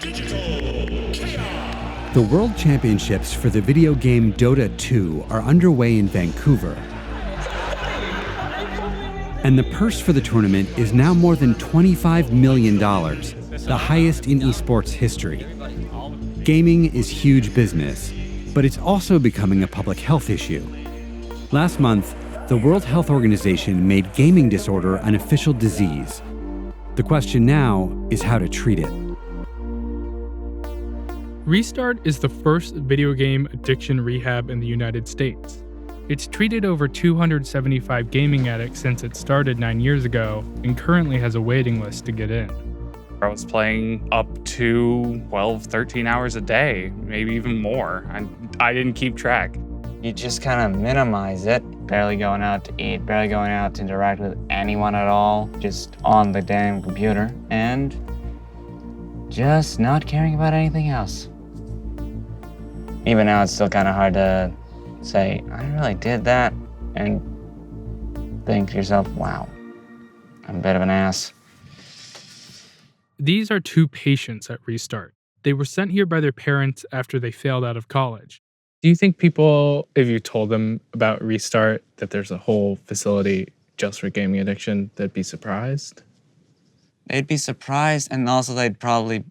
The World Championships for the video game Dota 2 are underway in Vancouver. And the purse for the tournament is now more than $25 million, the highest in esports history. Gaming is huge business, but it's also becoming a public health issue. Last month, the World Health Organization made gaming disorder an official disease. The question now is how to treat it. Restart is the first video game addiction rehab in the United States. It's treated over 275 gaming addicts since it started 9 years ago and currently has a waiting list to get in. I was playing up to 12, 13 hours a day, maybe even more. I didn't keep track. You just kind of minimize it, barely going out to eat, barely going out to interact with anyone at all, just on the damn computer, and just not caring about anything else. Even now, it's still kind of hard to say, I really did that, and think to yourself, wow, I'm a bit of an ass. These are two patients at Restart. They were sent here by their parents after they failed out of college. Do you think people, if you told them about Restart, that there's a whole facility just for gaming addiction, they'd be surprised? They'd be surprised, and also they'd probably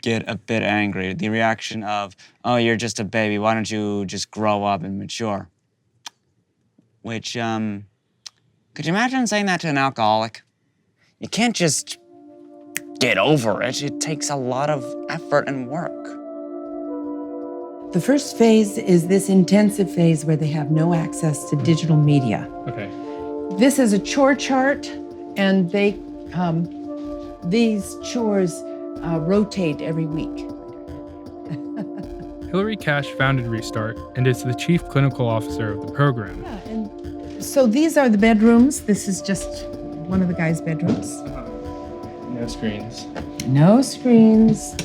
get a bit angry. The reaction of, oh, you're just a baby, why don't you just grow up and mature? Which, could you imagine saying that to an alcoholic? You can't just get over it. It takes a lot of effort and work. The first phase is this intensive phase where they have no access to digital media. Okay. This is a chore chart, and these chores rotate every week. Hilarie Cash founded Restart and is the chief clinical officer of the program. Yeah, and so these are the bedrooms. This is just one of the guys' bedrooms. No screens. No screens.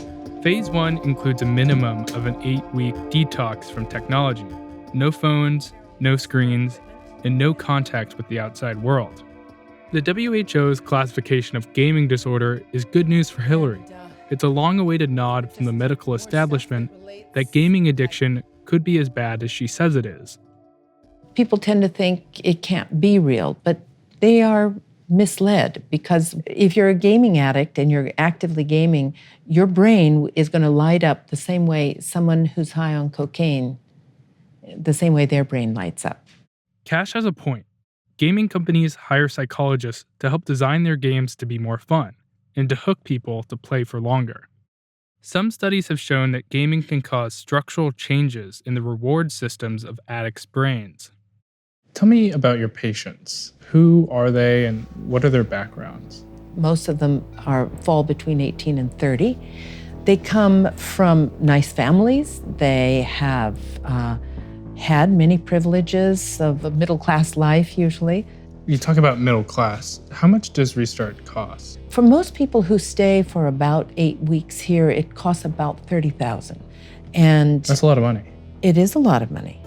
Phase 1 includes a minimum of an 8-week detox from technology. No phones, no screens, and no contact with the outside world. The WHO's classification of gaming disorder is good news for Hilarie. It's a long-awaited nod from the medical establishment that gaming addiction could be as bad as she says it is. People tend to think it can't be real, but they are misled, because if you're a gaming addict and you're actively gaming, your brain is going to light up the same way someone who's high on cocaine, the same way their brain lights up. Cash has a point. Gaming companies hire psychologists to help design their games to be more fun and to hook people to play for longer. Some studies have shown that gaming can cause structural changes in the reward systems of addicts' brains. Tell me about your patients. Who are they and what are their backgrounds? Most of them fall between 18 and 30. They come from nice families. They have had many privileges of a middle-class life, usually. You talk about middle class. How much does Restart cost? For most people who stay for about 8 weeks here, it costs about $30,000. And that's a lot of money. It is a lot of money.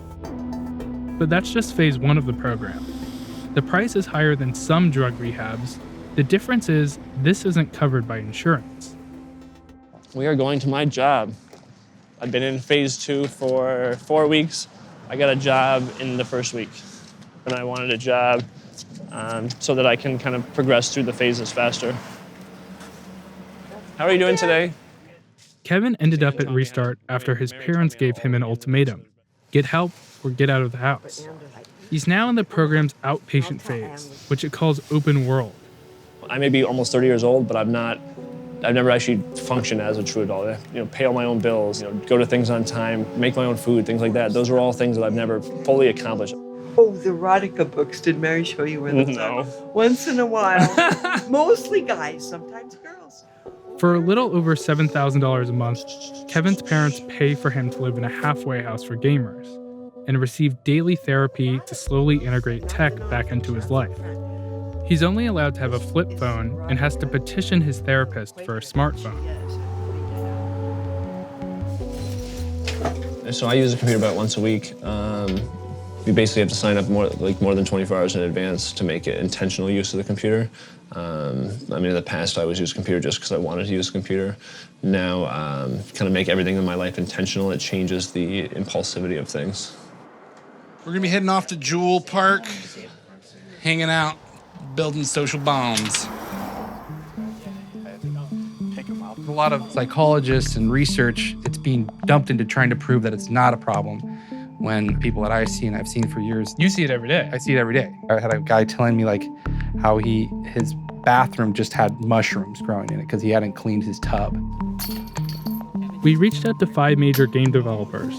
But that's just phase 1 of the program. The price is higher than some drug rehabs. The difference is this isn't covered by insurance. We are going to my job. I've been in phase 2 for 4 weeks. I got a job in the first week, and I wanted a job so that I can kind of progress through the phases faster. How are you doing today? Kevin ended up at Restart after his parents gave him an ultimatum: get help or get out of the house. He's now in the program's outpatient phase, which it calls open world. I may be almost 30 years old, but I've never actually functioned as a true adult. Pay all my own bills, go to things on time, make my own food, things like that. Those are all things that I've never fully accomplished. Oh, the erotica books. Did Mary show you where those are? Once in a while. Mostly guys, sometimes girls. For a little over $7,000 a month, Kevin's parents pay for him to live in a halfway house for gamers and receive daily therapy to slowly integrate tech back into his life. He's only allowed to have a flip phone and has to petition his therapist for a smartphone. So I use a computer about once a week. You basically have to sign up more than 24 hours in advance to make it intentional use of the computer. In the past, I always used a computer just because I wanted to use a computer. Now, kind of make everything in my life intentional. It changes the impulsivity of things. We're gonna be heading off to Jewel Park, hanging out, building social bonds. A lot of psychologists and research, it's being dumped into trying to prove that it's not a problem, when people that I've seen for years. You see it every day. I see it every day. I had a guy telling me like how his bathroom just had mushrooms growing in it because he hadn't cleaned his tub. We reached out to 5 major game developers,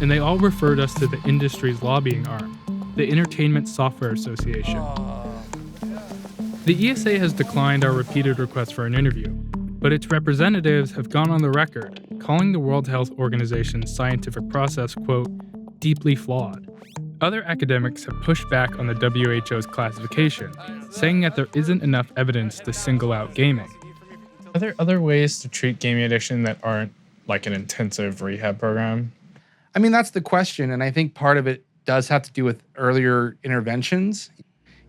and they all referred us to the industry's lobbying arm, the Entertainment Software Association. The ESA has declined our repeated requests for an interview, but its representatives have gone on the record, calling the World Health Organization's scientific process, quote, deeply flawed. Other academics have pushed back on the WHO's classification, saying that there isn't enough evidence to single out gaming. Are there other ways to treat gaming addiction that aren't like an intensive rehab program? I mean, that's the question, and I think part of it does have to do with earlier interventions.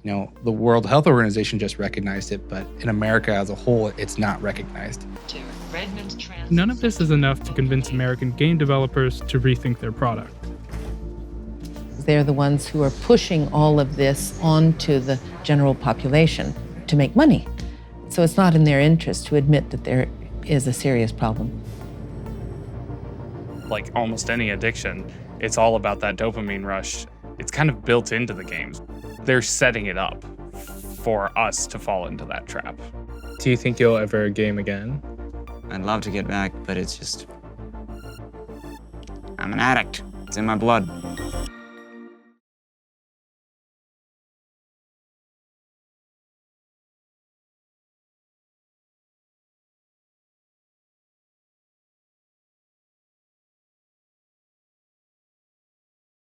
You know, the World Health Organization just recognized it, but in America as a whole, it's not recognized. None of this is enough to convince American game developers to rethink their product. They're the ones who are pushing all of this onto the general population to make money. So it's not in their interest to admit that there is a serious problem. Like almost any addiction, it's all about that dopamine rush. It's kind of built into the games. They're setting it up for us to fall into that trap. Do you think you'll ever game again? I'd love to get back, but it's just... I'm an addict. It's in my blood.